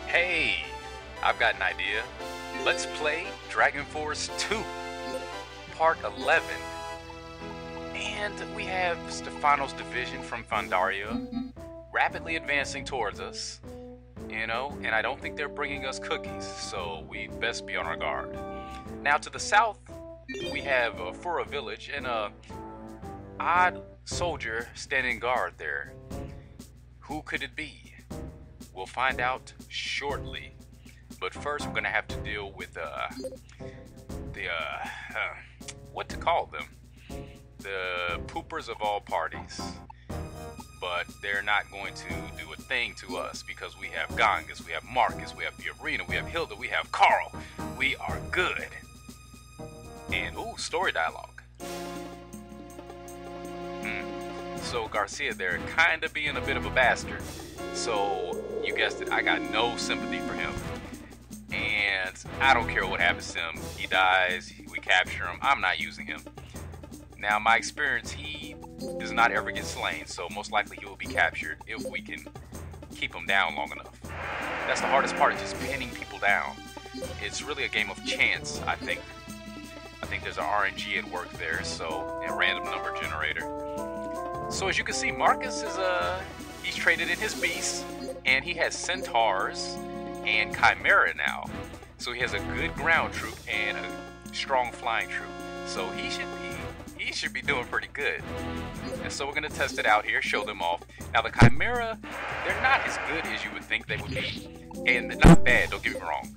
Hey, I've got an idea. Let's play Dragon Force 2, Part 11. And we have Stefano's division from Fandaria rapidly advancing towards us, you know, and I don't think they're bringing us cookies, so we best be on our guard. Now to the south, we have Fura Village and a odd soldier standing guard there. Who could it be? We'll find out shortly. But first, we're gonna have to deal with what to call them? The poopers of all parties. But they're not going to do a thing to us because we have Gangas, we have Marcus, we have Fiorina, we have Hilda, we have Carl. We are good. And ooh, story dialogue. So Garcia there kinda being a bit of a bastard. So you guessed it, I got no sympathy for him. And I don't care what happens to him. He dies, we capture him, I'm not using him. Now, my experience, he does not ever get slain, so most likely he will be captured if we can keep him down long enough. That's the hardest part, just pinning people down. It's really a game of chance, I think. I think there's an RNG at work there, so a random number generator. So as you can see, Marcus is he's traded in his beasts, and he has centaurs and chimera now. So he has a good ground troop and a strong flying troop. So he should be doing pretty good. And so we're gonna test it out here, show them off. Now the chimera, they're not as good as you would think they would be. And they're not bad, don't get me wrong.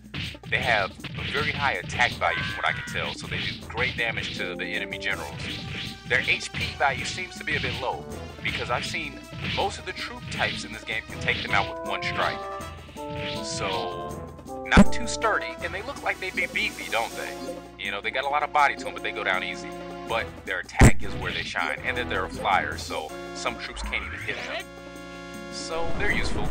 They have a very high attack value from what I can tell, so they do great damage to the enemy generals. Their HP value seems to be a bit low, because I've seen most of the troop types in this game can take them out with one strike. So, not too sturdy, and they look like they'd be beefy, don't they? You know, they got a lot of body to them, but they go down easy. But their attack is where they shine, and that they're a flyer, so some troops can't even hit them. So they're useful.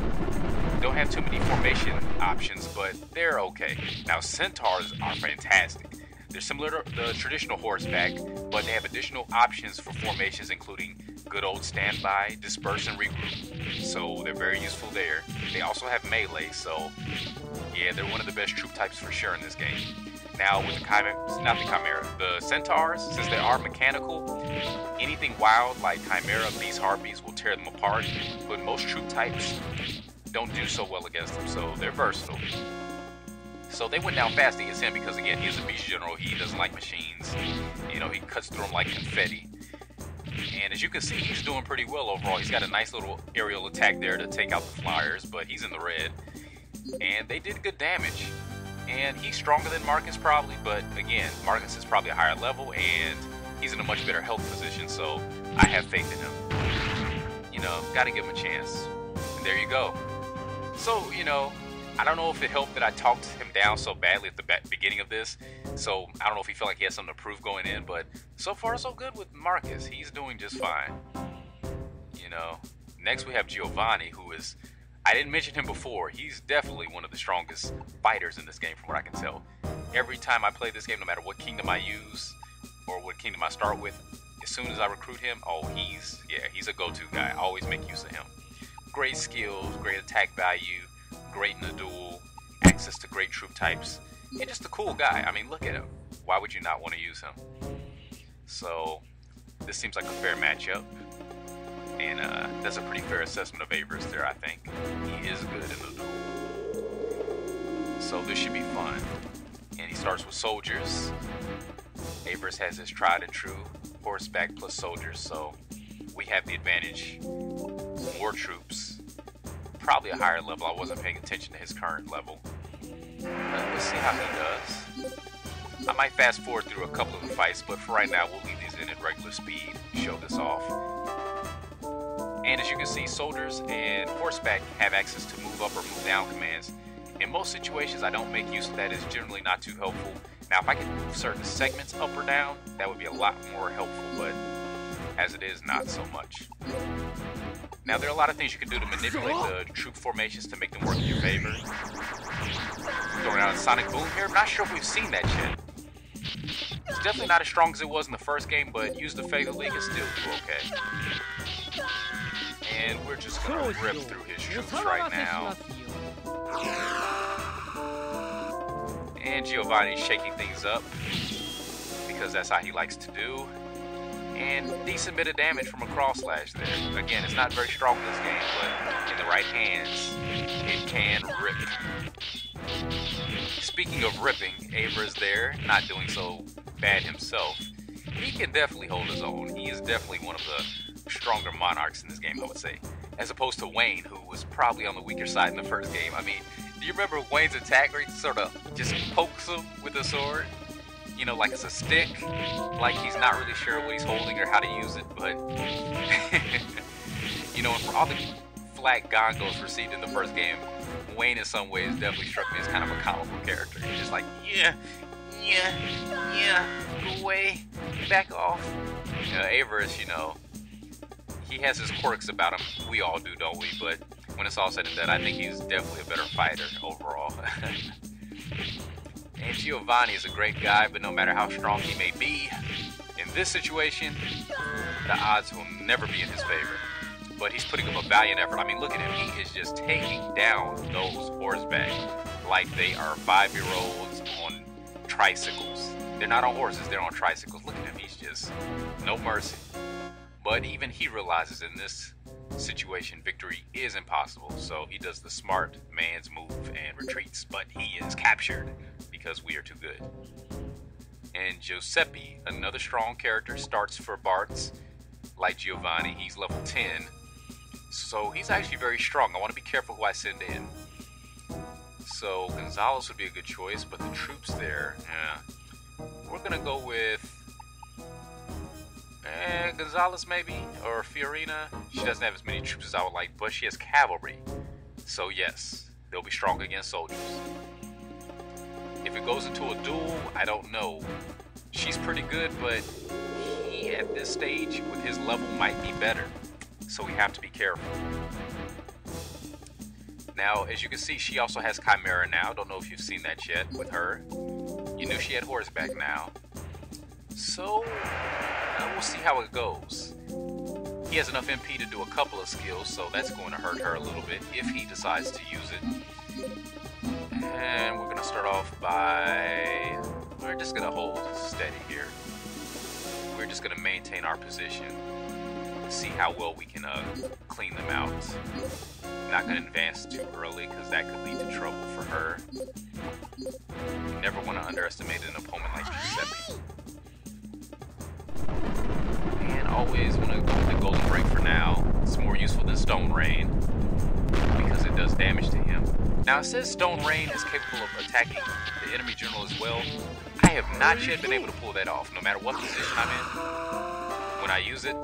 Don't have too many formation options, but they're okay. Now centaurs are fantastic. They're similar to the traditional horseback, but they have additional options for formations, including good old standby, disperse, and regroup. So they're very useful there. They also have melee, so yeah, they're one of the best troop types for sure in this game. Now with the chimera, the centaurs, since they are mechanical, anything wild like chimera, beast, harpies will tear them apart, but most troop types don't do so well against them, so they're versatile. So they went down fast against him because, again, he's a beast general, he doesn't like machines. You know, he cuts through them like confetti. And as you can see, he's doing pretty well overall. He's got a nice little aerial attack there to take out the flyers, but he's in the red. And they did good damage. And he's stronger than Marcus probably, but again, Marcus is probably a higher level and he's in a much better health position, so I have faith in him. You know, gotta give him a chance. And there you go. So, you know, I don't know if it helped that I talked him down so badly at the beginning of this, so I don't know if he felt like he had something to prove going in, but so far so good with Marcus. He's doing just fine. You know, next we have Giovanni, who is, I didn't mention him before. He's definitely one of the strongest fighters in this game from what I can tell. Every time I play this game, no matter what kingdom I use or what kingdom I start with, as soon as I recruit him, oh, he's a go-to guy. I always make use of him. Great skills, great attack value, great in the duel, access to great troop types, and just a cool guy. I mean, look at him. Why would you not want to use him? So, this seems like a fair matchup. And that's a pretty fair assessment of Avers there, I think. He is good in the duel. So this should be fun. And he starts with soldiers. Avers has his tried and true horseback plus soldiers, so we have the advantage. More troops. Probably a higher level. I wasn't paying attention to his current level. Let's see how he does. I might fast forward through a couple of the fights, but for right now, we'll leave these in at regular speed to show this off. And as you can see, soldiers and horseback have access to move up or move down commands. In most situations, I don't make use of that. It's generally not too helpful. Now, if I could move certain segments up or down, that would be a lot more helpful, but as it is, not so much. Now, there are a lot of things you can do to manipulate the troop formations to make them work in your favor. Throwing out a sonic boom here. I'm not sure if we've seen that yet. It's definitely not as strong as it was in the first game, but use the Fatal League and still do okay. And we're just gonna rip through his troops right now. And Giovanni's shaking things up because that's how he likes to do. And decent bit of damage from a cross slash there. Again, it's not very strong in this game, but in the right hands, it can rip. Speaking of ripping, Avra's there, not doing so bad himself. He can definitely hold his own. He is definitely one of the stronger monarchs in this game, I would say. As opposed to Wayne, who was probably on the weaker side in the first game. I mean, do you remember Wayne's attack where he sort of just pokes him with a sword? You know, like it's a stick, like he's not really sure what he's holding or how to use it, but you know, and for all the flack Gongos received in the first game, Wayne in some ways definitely struck me as kind of a comical character. He's just like, yeah, go away, back off. You know, Avarice, you know, he has his quirks about him. We all do, don't we? But when it's all said and done, I think he's definitely a better fighter overall. And Giovanni is a great guy, but no matter how strong he may be, in this situation, the odds will never be in his favor. But he's putting up a valiant effort. I mean, look at him. He is just taking down those horseback like they are 5-year-olds on tricycles. They're not on horses, they're on tricycles. Look at him. He's just no mercy. But even he realizes in this situation, victory is impossible. So he does the smart man's move and retreats, but he is captured because we are too good. And Giuseppe, another strong character, starts for Bartz. Like Giovanni, he's level 10. So he's actually very strong. I want to be careful who I send in. So Gonzalez would be a good choice, but the troops there, yeah. We're going to go with Gonzalez maybe, or Fiorina. She doesn't have as many troops as I would like, but she has cavalry. So yes, they'll be strong against soldiers. If it goes into a duel, I don't know. She's pretty good, but he at this stage with his level might be better. So we have to be careful. Now, as you can see, she also has Chimera now. Don't know if you've seen that yet with her. You knew she had horseback now. So we'll see how it goes. He has enough MP to do a couple of skills, so that's going to hurt her a little bit if he decides to use it. And we're going to start off by... We're just going to hold steady here. We're just going to maintain our position. See how well we can clean them out. Not going to advance too early because that could lead to trouble for her. You never want to underestimate an opponent like Giuseppe. And always want to go with the Golden Break for now. It's more useful than Stone Rain because it does damage to him. Now it says Stone Rain is capable of attacking the enemy general as well. I have not yet been able to pull that off, no matter what position I'm in. When I use it,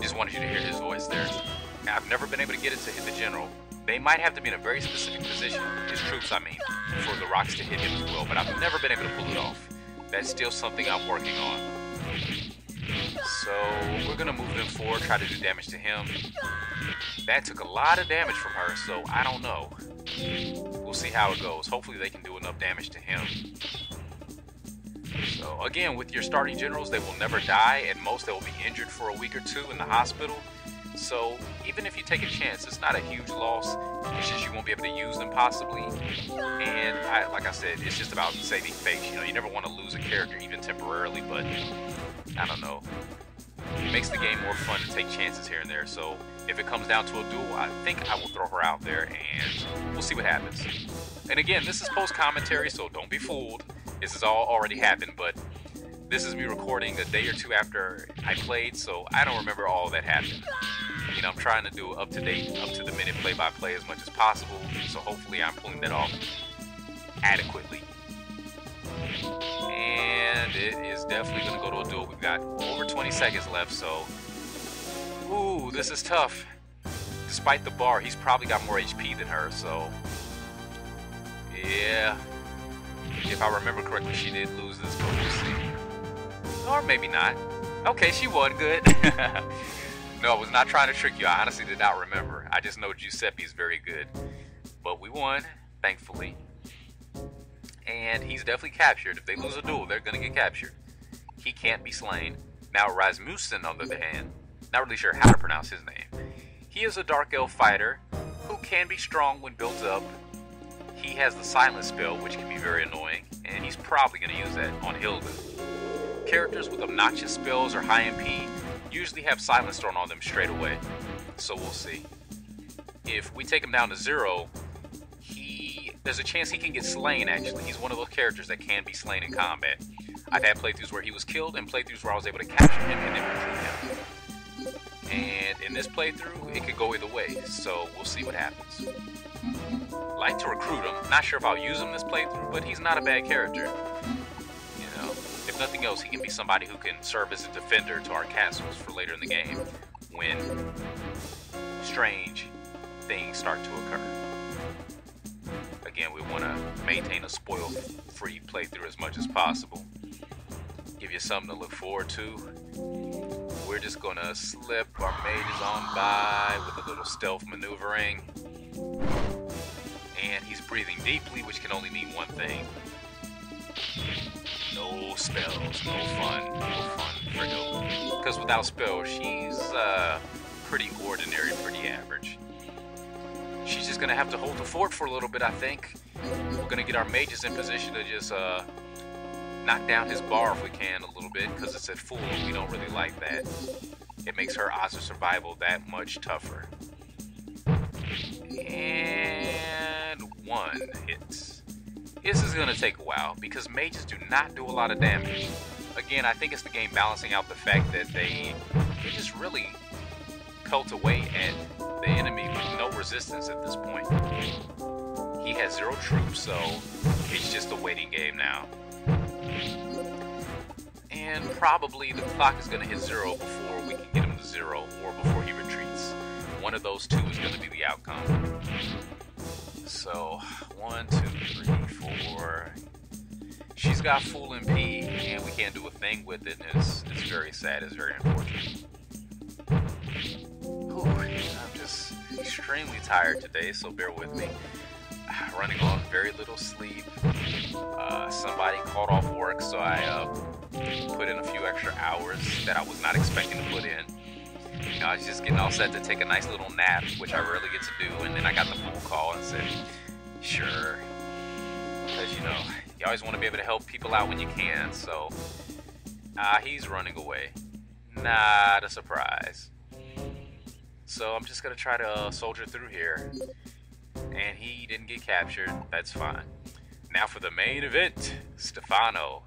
just wanted you to hear his voice there. I've never been able to get it to hit the general. They might have to be in a very specific position, his troops I mean, for the rocks to hit him as well, but I've never been able to pull it off. That's still something I'm working on. So we're gonna move them forward, try to do damage to him. That took a lot of damage from her, so I don't know. We'll see how it goes. Hopefully they can do enough damage to him. So again, with your starting generals, they will never die. At most, they will be injured for a week or two in the hospital. So even if you take a chance, it's not a huge loss. It's just you won't be able to use them possibly. And like I said, it's just about saving face. You know, you never want to lose a character even temporarily, but I don't know. It makes the game more fun to take chances here and there. So if it comes down to a duel, I think I will throw her out there and we'll see what happens. And again, this is post-commentary, so don't be fooled. This has all already happened, but this is me recording a day or two after I played, so I don't remember all that happened. You know, I'm trying to do up-to-date, up-to-the-minute play-by-play as much as possible, so hopefully I'm pulling that off adequately. And it is definitely going to go to a duel. We've got over 20 seconds left, so... Ooh, this is tough. Despite the bar, he's probably got more HP than her, so... Yeah... If I remember correctly, she did lose this, but we'll see. Or maybe not. Okay, she won. Good. No, I was not trying to trick you. I honestly did not remember. I just know Giuseppe is very good. But we won, thankfully. And he's definitely captured. If they lose a duel, they're going to get captured. He can't be slain. Now, Rasmussen, on the other hand, not really sure how to pronounce his name. He is a Dark Elf fighter who can be strong when built up. He has the silent spell, which can be very annoying. and he's probably going to use that on Hilda. Characters with obnoxious spells or high MP usually have silence thrown on them straight away, so we'll see. If we take him down to 0, there's a chance he can get slain, actually. He's one of those characters that can be slain in combat. I've had playthroughs where he was killed and playthroughs where I was able to capture him and then recruit him. And in this playthrough, it could go either way, so we'll see what happens. Like to recruit him. Not sure if I'll use him this playthrough, but he's not a bad character. You know, if nothing else, he can be somebody who can serve as a defender to our castles for later in the game when strange things start to occur. Again, we want to maintain a spoil-free playthrough as much as possible. Give you something to look forward to. We're just going to slip our mages on by with a little stealth maneuvering. And he's breathing deeply, which can only mean one thing. No spells, no fun for Hilda. Because without spells, she's pretty ordinary, pretty average. She's just going to have to hold the fort for a little bit, I think. We're going to get our mages in position to just knock down his bar if we can a little bit, because it's at full and we don't really like that. It makes her odds of survival that much tougher. And 1 hit. This is going to take a while, because mages do not do a lot of damage. Again, I think it's the game balancing out the fact that they just really pelt away at the enemy with no resistance at this point. He has 0 troops, so it's just a waiting game now. And probably the clock is going to hit 0 before we can get him to 0, or before he retreats. One of those two is going to be the outcome. So, 1, 2, 3, 4. She's got full MP, and we can't do a thing with it, and it's very sad, it's very unfortunate. I'm just extremely tired today, so bear with me. Running on very little sleep. Somebody called off work, so I put in a few extra hours that I was not expecting to put in. You know, I was just getting all set to take a nice little nap, which I rarely get to do, and then I got the phone call and said, sure. Because, you know, you always want to be able to help people out when you can, so he's running away. Not a surprise. So I'm just going to try to soldier through here. And he didn't get captured. That's fine. Now for the main event, Stefano.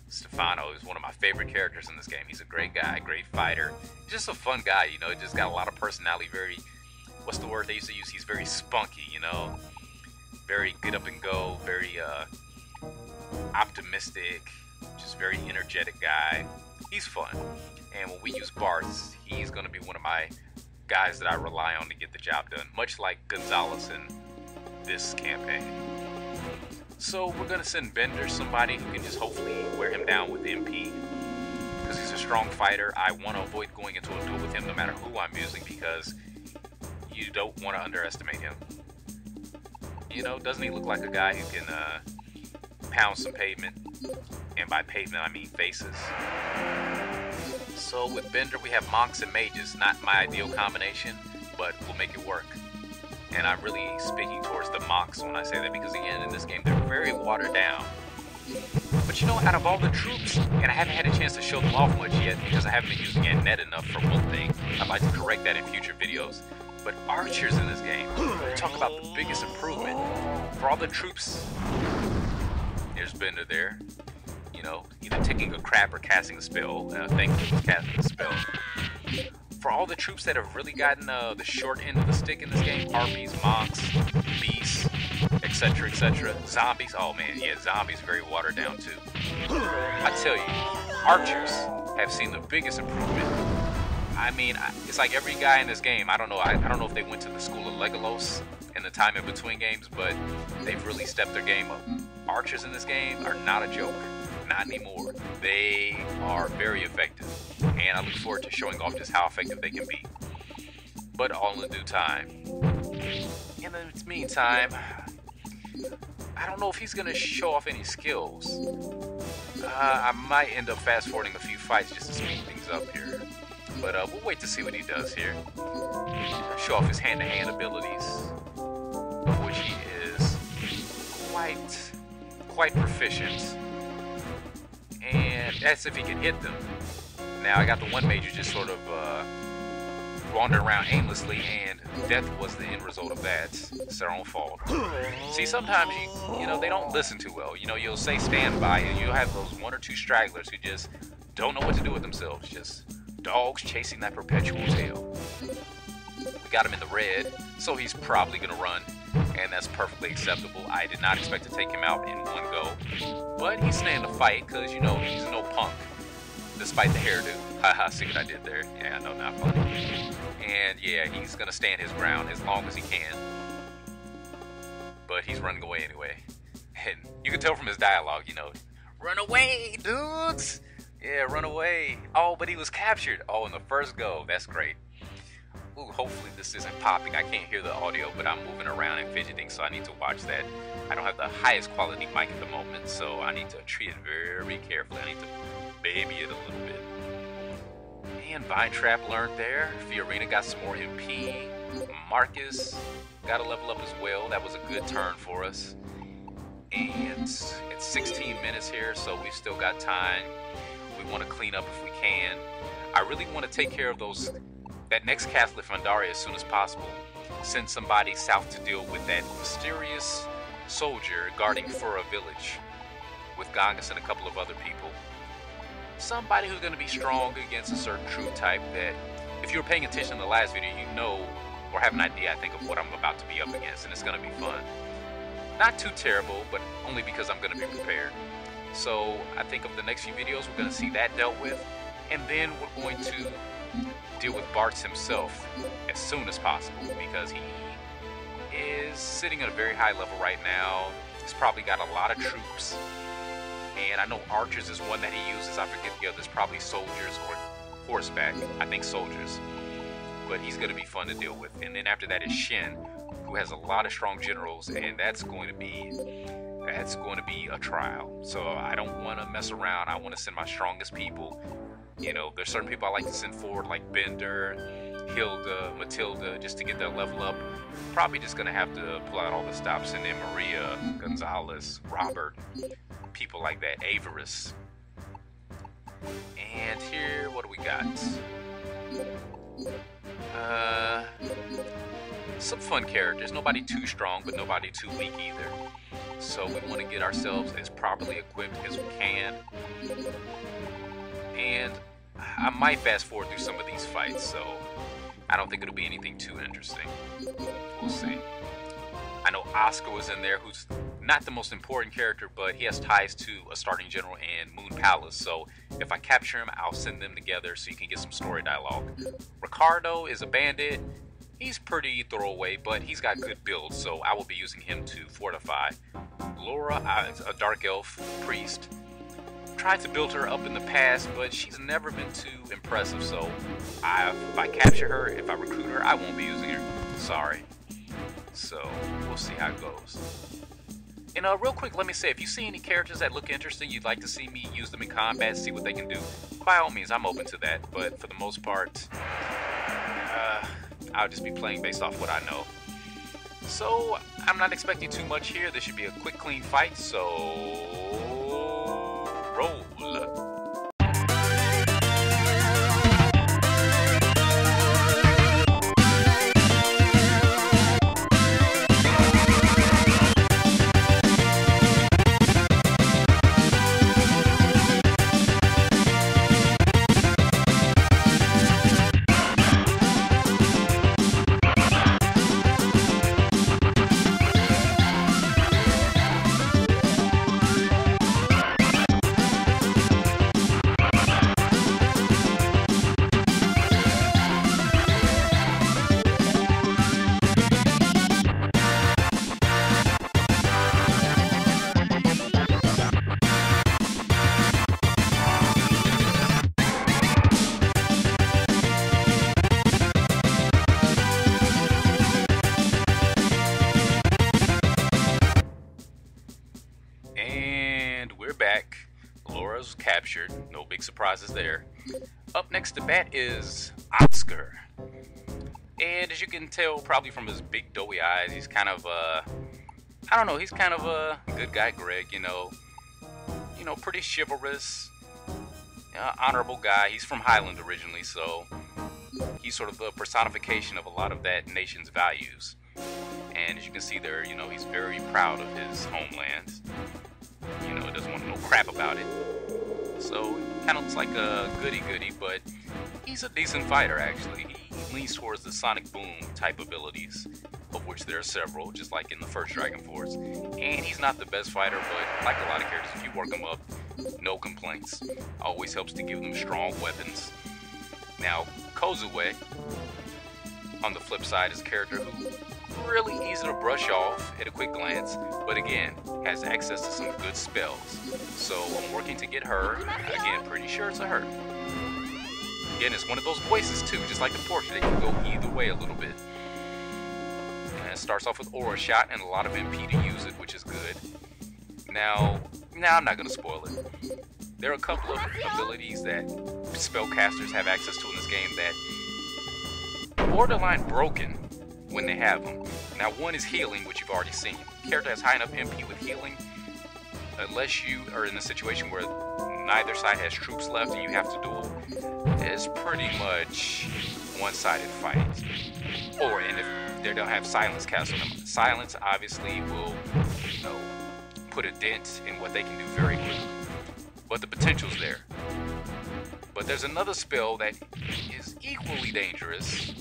Stefano is one of my favorite characters in this game. He's a great guy, great fighter. He's just a fun guy, you know. He just got a lot of personality. Very, what's the word they used to use? He's very spunky, you know. Very get up and go. Very optimistic. Just very energetic guy. He's fun. And when we use Bartz, he's going to be one of my guys that I rely on to get the job done, much like Gonzalez in this campaign. So we're going to send Bender, somebody who can just hopefully wear him down with MP. Because he's a strong fighter. I want to avoid going into a duel with him no matter who I'm using, because you don't want to underestimate him. You know, doesn't he look like a guy who can pound some pavement? And by pavement, I mean faces. So with Bender, we have monks and mages. Not my ideal combination, but we'll make it work. And I'm really speaking towards the monks when I say that, because again, in this game, they're very watered down. But you know, out of all the troops, and I haven't had a chance to show them off much yet because I haven't been using Annette enough for one thing. I'd like to correct that in future videos. But archers in this game, talk about the biggest improvement. For all the troops, there's Bender there. You know, either taking a crap or casting a spell. Thankfully, he was casting a spell. For all the troops that have really gotten the short end of the stick in this game, harpies, monks, beasts, etc., etc., zombies. Oh man, yeah, zombies very watered down too. I tell you, archers have seen the biggest improvement. I mean, it's like every guy in this game. I don't know if they went to the school of Legolas in the time in between games, but they've really stepped their game up. Archers in this game are not a joke. Not anymore. They are very effective, and I look forward to showing off just how effective they can be. But all in due time. In the meantime, I don't know if he's going to show off any skills. I might end up fast-forwarding a few fights just to speed things up here. But we'll wait to see what he does here. Show off his hand-to-hand abilities, of which he is quite proficient. And that's if he can hit them. Now I got the one major just sort of wandering around aimlessly, and death was the end result of that. It's their own fault. See, sometimes you know, they don't listen too well. You know, you'll say stand by, and you'll have those one or two stragglers who just don't know what to do with themselves. Just dogs chasing that perpetual tail. We got him in the red, so he's probably gonna run, and that's perfectly acceptable. I did not expect to take him out in one go, but he's staying to fight because, you know, he's no punk. Despite the hairdo. Haha, see what I did there? Yeah, I know, not funny. And yeah, he's gonna stand his ground as long as he can. But he's running away anyway. And you can tell from his dialogue, you know, run away, dudes! Yeah, run away. Oh, but he was captured. Oh, in the first go. That's great. Ooh, hopefully this isn't popping. I can't hear the audio, but I'm moving around and fidgeting, so I need to watch that. I don't have the highest quality mic at the moment, so I need to treat it very carefully. I need to baby it a little bit. And Vine Trap learned there. Fiorina got some more MP. Marcus got a level up as well. That was a good turn for us. And it's 16 minutes here, so we've still got time. We want to clean up if we can. I really want to take care of that next Catholic Fandaria as soon as possible. Send somebody south to deal with that mysterious soldier guarding Fura village with Gangas and a couple of other people. Somebody who's going to be strong against a certain troop type that, if you were paying attention in the last video, you know or have an idea, I think, of what I'm about to be up against, and it's going to be fun. Not too terrible, but only because I'm going to be prepared. So I think of the next few videos, we're going to see that dealt with, and then we're going to deal with Bartz himself as soon as possible, because he is sitting at a very high level right now. He's probably got a lot of troops. And I know archers is one that he uses. I forget the others, probably soldiers or horseback. I think soldiers. But he's going to be fun to deal with. And then after that is Shin, who has a lot of strong generals, and that's going to be a trial. So I don't want to mess around. I want to send my strongest people. You know, there's certain people I like to send forward, like Bender, Hilda, Matilda, just to get their level up. Probably just going to have to pull out all the stops, and then Maria, Gonzalez, Robert, people like that, Avarice. And here, what do we got? Some fun characters. Nobody too strong, but nobody too weak either. So we want to get ourselves as properly equipped as we can. And I might fast forward through some of these fights, so I don't think it'll be anything too interesting. We'll see. I know Oscar was in there, who's not the most important character, but he has ties to a starting general in Moon Palace, so if I capture him, I'll send them together so you can get some story dialogue. Ricardo is a bandit. He's pretty throwaway, but he's got good builds, so I will be using him to fortify. Laura is a dark elf priest. Tried to build her up in the past, but she's never been too impressive, so if I capture her, if I recruit her, I won't be using her. Sorry. So we'll see how it goes. And real quick, let me say, if you see any characters that look interesting, you'd like to see me use them in combat, see what they can do, by all means, I'm open to that. But for the most part, I'll just be playing based off what I know. So I'm not expecting too much here. This should be a quick, clean fight. So roll. Captured, no big surprises there. Up next to bat is Oscar, and as you can tell probably from his big doughy eyes, he's kind of I don't know, he's kind of a good guy, Greg, pretty chivalrous, honorable guy. He's from Highland originally, so he's sort of the personification of a lot of that nation's values. And as you can see there, he's very proud of his homeland. Doesn't want to know crap about it. So, kind of looks like a goody-goody, but he's a decent fighter, actually. He leans towards the sonic boom type abilities, of which there are several, just like in the first Dragon Force. And he's not the best fighter, but like a lot of characters, if you work him up, no complaints. Always helps to give them strong weapons. Now, Kozue, on the flip side, is a character who really easy to brush off at a quick glance, but again, has access to some good spells. So I'm working to get her. Again, pretty sure it's a her. Again, it's one of those voices too, just like the portrait. It can go either way a little bit. And it starts off with Aura Shot and a lot of MP to use it, which is good. Now I'm not going to spoil it. There are a couple of abilities that spellcasters have access to in this game that borderline broken when they have them. Now, one is healing, which you've already seen. The character has high enough MP with healing, unless you are in a situation where neither side has troops left and you have to duel. It's pretty much one-sided fight. And if they don't have silence cast on them, silence obviously will, put a dent in what they can do very quickly. But the potential's there. But there's another spell that is equally dangerous,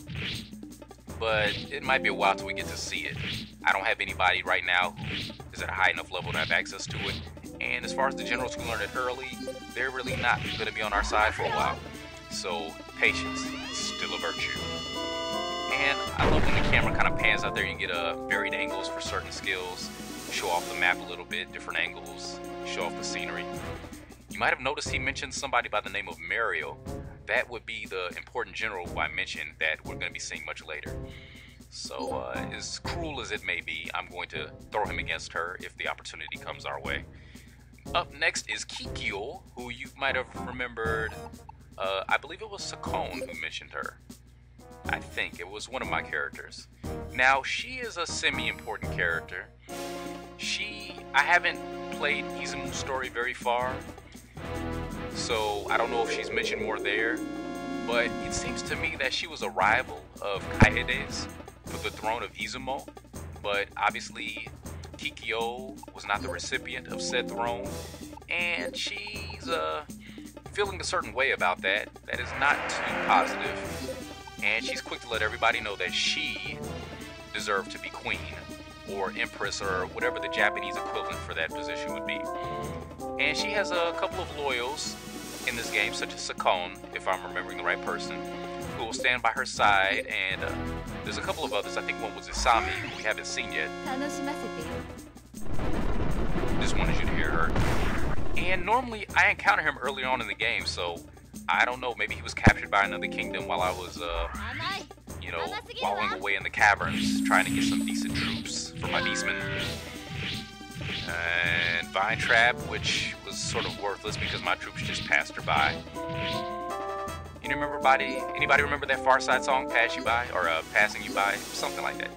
but it might be a while till we get to see it. I don't have anybody right now who is at a high enough level to have access to it. And as far as the generals who learn it early, they're really not going to be on our side for a while. So patience is still a virtue. And I love when the camera kind of pans out there. You get varied angles for certain skills, show off the map a little bit, different angles, show off the scenery. You might have noticed he mentioned somebody by the name of Mario. That would be the important general who I mentioned that we're going to be seeing much later. So, as cruel as it may be, I'm going to throw him against her if the opportunity comes our way. Up next is Kikyo, who you might have remembered. I believe it was Sakone who mentioned her. I think it was one of my characters. Now, she is a semi-important character. I haven't played Izumu's story very far, so I don't know if she's mentioned more there, but it seems to me that she was a rival of Kaede's for the throne of Izumo, but obviously Kikyo was not the recipient of said throne, and she's feeling a certain way about that is not too positive, and she's quick to let everybody know that she deserved to be queen, or empress, or whatever the Japanese equivalent for that position would be. And she has a couple of loyals in this game, such as Sakone, if I'm remembering the right person, who will stand by her side, and there's a couple of others. I think one was Isami, who we haven't seen yet. Just wanted you to hear her. And normally, I encounter him early on in the game, so I don't know, maybe he was captured by another kingdom while I was, wallowing away in the caverns, trying to get some decent troops for my beastmen. And Vine Trap, which was sort of worthless because my troops just passed her by. You remember anybody remember that Far Side song, Pass You By, or Passing You By? Something like that.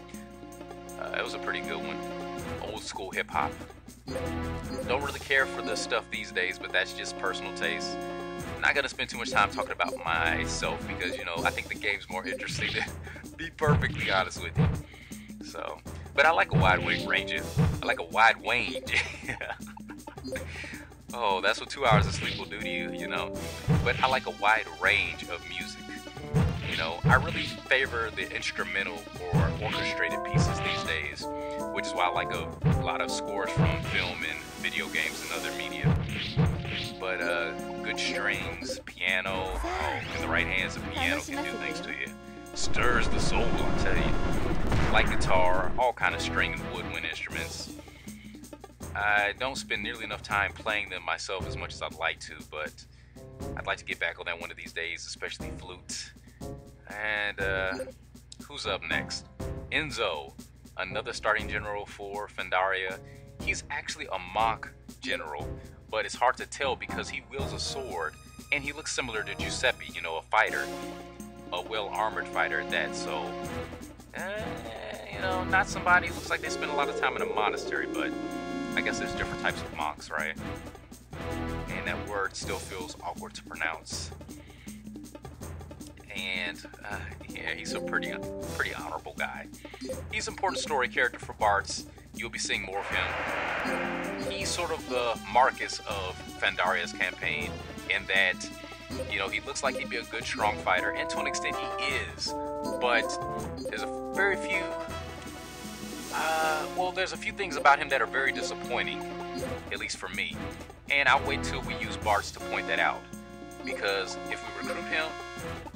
It was a pretty good one. Old school hip hop. Don't really care for the stuff these days, but that's just personal taste. I'm not gonna spend too much time talking about myself because, I think the game's more interesting, to be perfectly honest with you. So, but I like a wide range. I like a wide range. Oh, that's what 2 hours of sleep will do to you, But I like a wide range of music. I really favor the instrumental or orchestrated pieces these days, which is why I like a lot of scores from film and video games and other media. But good strings, piano, in the right hands, the piano can do things to you. Stirs the soul, I'll tell you. Like guitar, all kind of string and woodwind instruments. I don't spend nearly enough time playing them myself as much as I'd like to, but I'd like to get back on that one of these days, especially flute. And who's up next? Enzo, another starting general for Fandaria. He's actually a mock general, but it's hard to tell because he wields a sword, and he looks similar to Giuseppe, a fighter, a well-armored fighter at that, so, you know, not somebody who looks like they spend a lot of time in a monastery, but I guess there's different types of monks, right? And that word still feels awkward to pronounce. And yeah, he's a pretty honorable guy. He's an important story character for Bartz. You'll be seeing more of him. He's sort of the Marcus of Fandaria's campaign in that, you know, he looks like he'd be a good, strong fighter, and to an extent he is. But there's a very few, there's a few things about him that are very disappointing, at least for me. And I'll wait till we use Bartz to point that out. Because if we recruit him,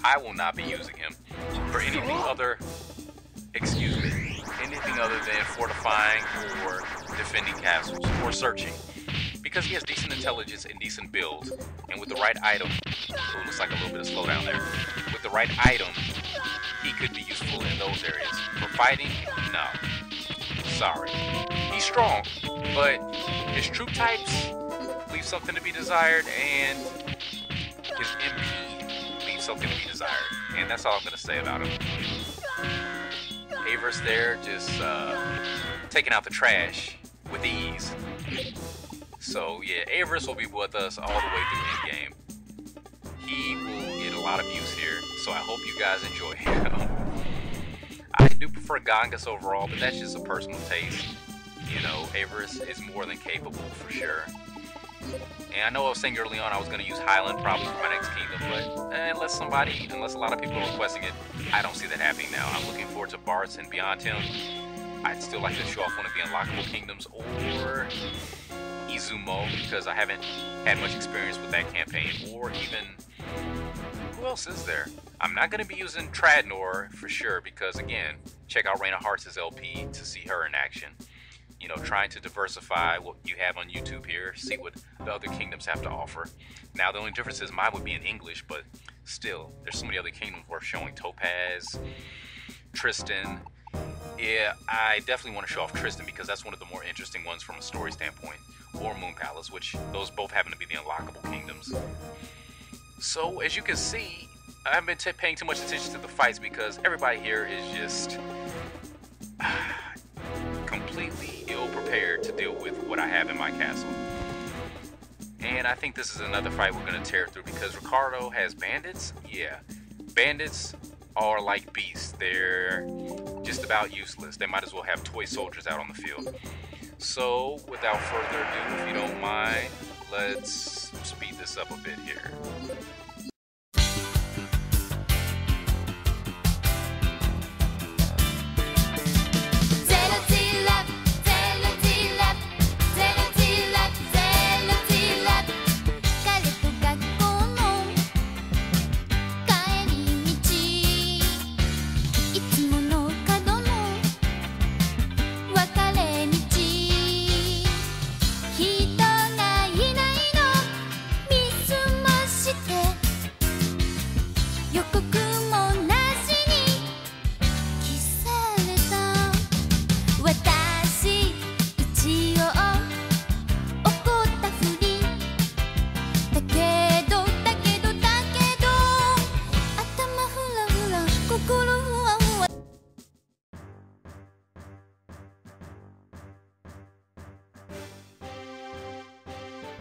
I will not be using him for anything other, anything other than fortifying or defending castles or searching. Because he has decent intelligence and decent build, and with the right item, it looks like a little bit of slowdown there. With the right item, he could be useful in those areas. For fighting, no. Sorry. He's strong, but his troop types leave something to be desired, and his MP leaves something to be desired. And that's all I'm going to say about him. Avers there, just taking out the trash with ease. So yeah, Avers will be with us all the way through endgame. He will get a lot of use here, so I hope you guys enjoy him. I do prefer Gangas overall, but that's just a personal taste. You know, Avers is more than capable for sure. And I know I was saying early on I was going to use Highland probably for my next kingdom, but unless a lot of people are requesting it, I don't see that happening now. I'm looking forward to Bartz and beyond him. I'd still like to show off one of the unlockable kingdoms or Izumo, because I haven't had much experience with that campaign, or even, who else is there? I'm not going to be using Tradnor for sure, because again, check out Reign of Hearts' LP to see her in action. You know, trying to diversify what you have on YouTube here, see what the other kingdoms have to offer. Now, the only difference is mine would be in English, but still, there's so many other kingdoms worth showing. Topaz, Tristan. Yeah, I definitely want to show off Tristan because that's one of the more interesting ones from a story standpoint. Or Moon Palace, which those both happen to be the unlockable kingdoms. So, as you can see, I haven't been paying too much attention to the fights because everybody here is just completely ill-prepared to deal with what I have in my castle. And I think this is another fight we're going to tear through because Ricardo has bandits. Yeah, bandits are like beasts. They're just about useless. They might as well have toy soldiers out on the field. So, without further ado, if you don't mind, let's speed this up a bit here.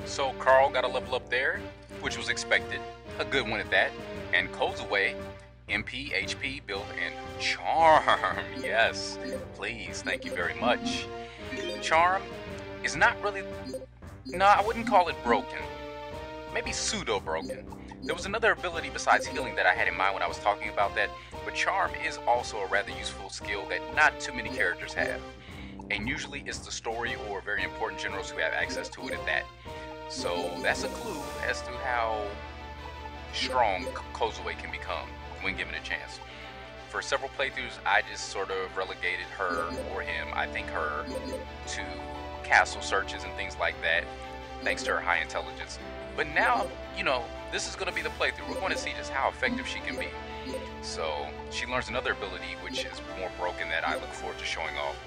So Carl got a level up there, which was expected, a good one at that, and Kozue, MP, HP, build, and Charm. Yes, please, thank you very much. Charm is not really, no, I wouldn't call it broken, maybe pseudo-broken. There was another ability besides healing that I had in mind when I was talking about that, but Charm is also a rather useful skill that not too many characters have. And usually it's the story or very important generals who have access to it at that. So that's a clue as to how strong Kozue can become when given a chance. For several playthroughs, I just sort of relegated her, or him, I think her, to castle searches and things like that, thanks to her high intelligence. But now, you know, this is going to be the playthrough. We're going to see just how effective she can be. So she learns another ability, which is more broken, that I look forward to showing off.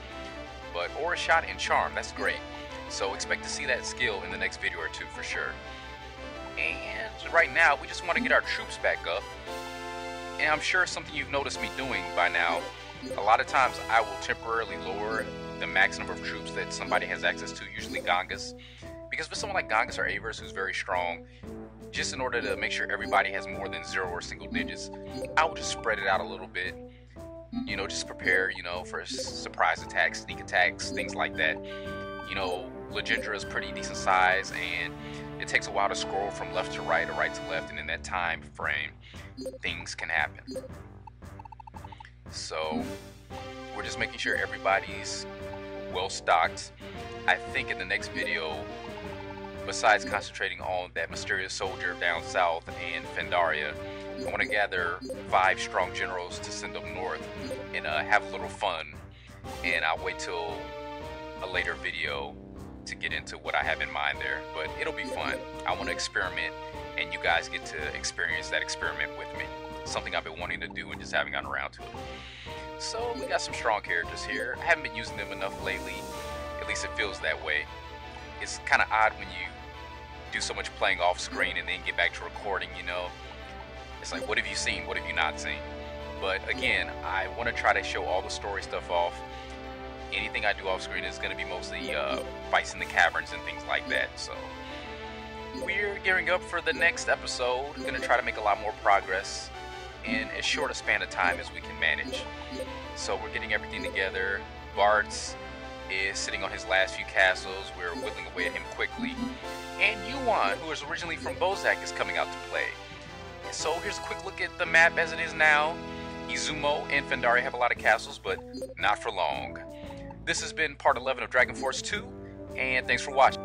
But Aura Shot and Charm, that's great. So expect to see that skill in the next video or two for sure. And right now, we just want to get our troops back up. And I'm sure something you've noticed me doing by now A lot of times I will temporarily lower the max number of troops that somebody has access to, usually Gangas, because for someone like Gangas or Avers who's very strong, just in order to make sure everybody has more than 0 or single digits, I will just spread it out a little bit. You know, just prepare, you know, for surprise attacks, sneak attacks, things like that. You know, Legendre is pretty decent size, and it takes a while to scroll from left to right or right to left, and in that time frame, things can happen. So, we're just making sure everybody's well stocked. I think in the next video, besides concentrating on that mysterious soldier down south and Fandaria, I want to gather 5 strong generals to send up north and have a little fun. And I'll wait till a later video to get into what I have in mind there, but it'll be fun. I want to experiment, and you guys get to experience that experiment with me. Something I've been wanting to do and just haven't gotten around to it. So we got some strong characters here. I haven't been using them enough lately. At least it feels that way. It's kind of odd when you do so much playing off screen and then get back to recording, you know. It's like, what have you seen? What have you not seen? But again, I want to try to show all the story stuff off. Anything I do off screen is going to be mostly fights in the caverns and things like that. So we're gearing up for the next episode. Going to try to make a lot more progress in as short a span of time as we can manage. So we're getting everything together. Bartz is sitting on his last few castles. We're whittling away at him quickly. And Yuan, who is originally from Bozak, is coming out to play. So here's a quick look at the map as it is now. Izumo and Fandaria have a lot of castles, but not for long. This has been part 11 of Dragon Force 2, and thanks for watching.